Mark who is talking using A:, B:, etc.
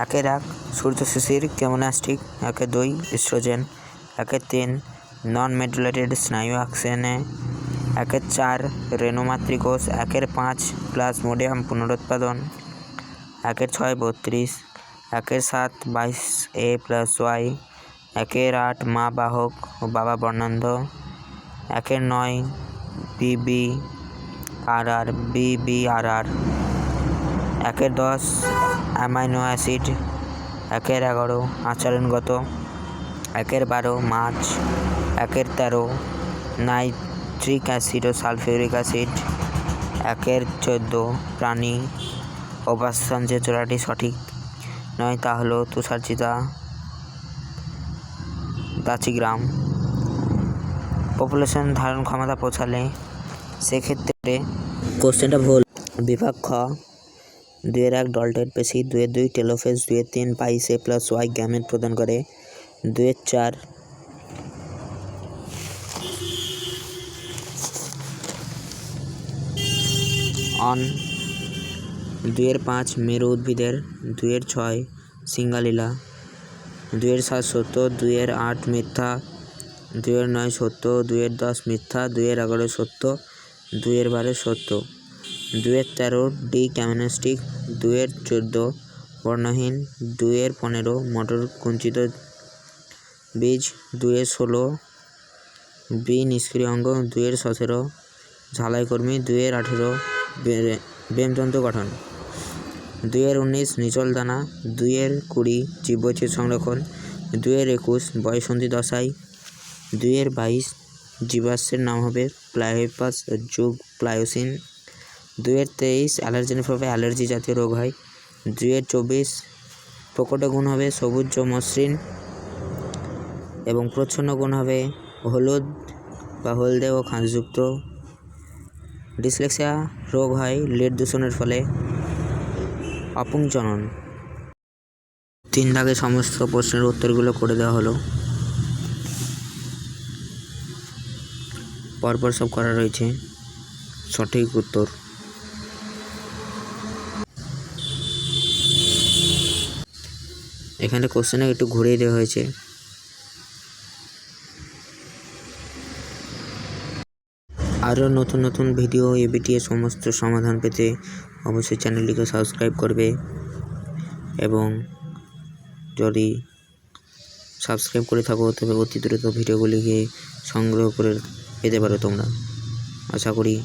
A: একের 1 সূর্য শিশির chemonastic, 1-2 oestrogen, 1-3 নন মেডুলেটেড স্নায়ু অ্যাকশনে, 1-4 রেণুমাতৃকোষ, 1-5 প্লাজমোডিয়াম পুনরুৎপাদন, 1-6 32, 1-7 22A+Y, 1-8 মা বাহক ও বাবা বর্ণান্ধ, 1-9 BBRR, 1-10 অ্যামাইনো অ্যাসিড, 1-11 আচরণগত, 1-12 মাছ, 1-13 নাইট্রিক অ্যাসিড ও সালফিউরিক অ্যাসিড, 1-14 প্রাণী। অবস্থান যে জোড়াটি সঠিক নয় তা হলো তুষারচিতা, দাচিগ্রাম। পপুলেশন ধারণ ক্ষমতা পৌঁছালে সেক্ষেত্রে কোশ্চেনটা ভুল। বিভাগ খ 2-1 ডলটেড পেশি, 2-2 টেলোফেজ, 2-3 22A+Y গ্যামেট প্রদান করে, 2-4 অন, 2-5 মেরু উদ্ভিদের, 2-6 সিঙ্গালিলা, 2-7 সত্য, 2-8 মিথ্যা, 2-9 সত্য, 2-10 মিথ্যা, 2-11 সত্য, 2-12 সত্য, 2-13 ডি ক্যামোনাস্টিক, 2-14 বর্ণহীন, 2-15 মটর কুঞ্চিত বীজ, 2-16 বি নিষ্ক্রিয় অঙ্গ, 2-17 ঝালাইকর্মী, 2-18 বেমতন্তু গঠন, 2-19 নিচল দানা, 2-20 জীববৈচিত্র্য সংরক্ষণ, 2-21 বয়ঃসন্ধি দশায়, 2-22 জীবাশ্মের নাম হবে প্লাইওপাস যুগ প্লায়োসিন, 2-23 অ্যালার্জেনের প্রভাবে অ্যালার্জি জাতীয় রোগ হয়, 2-24 প্রকট গুণ হবে সবুজ মসৃণ এবং প্রচ্ছন্ন গুণ হবে হলুদ বা হলদে ও খাঁজযুক্ত। ডিসলেক্সিয়া রোগ হয় লেড দূষণের ফলে। অপুংজনন। 3 দাগে সমস্ত প্রশ্নের উত্তরগুলো করে দেওয়া হলো, পরপর সব করা রয়েছে সঠিক উত্তর। এখানে কোশ্চেনে একটু ঘুরিয়ে দেওয়া হয়েছে। আরও নতুন নতুন ভিডিও এবিটি এর সমস্ত সমাধান পেতে অবশ্যই চ্যানেলটিকে সাবস্ক্রাইব করবে এবং যদি সাবস্ক্রাইব করে থাকো তবে অতি দ্রুত ভিডিওগুলিকে সংগ্রহ করে পেতে পারো তোমরা। আশা করি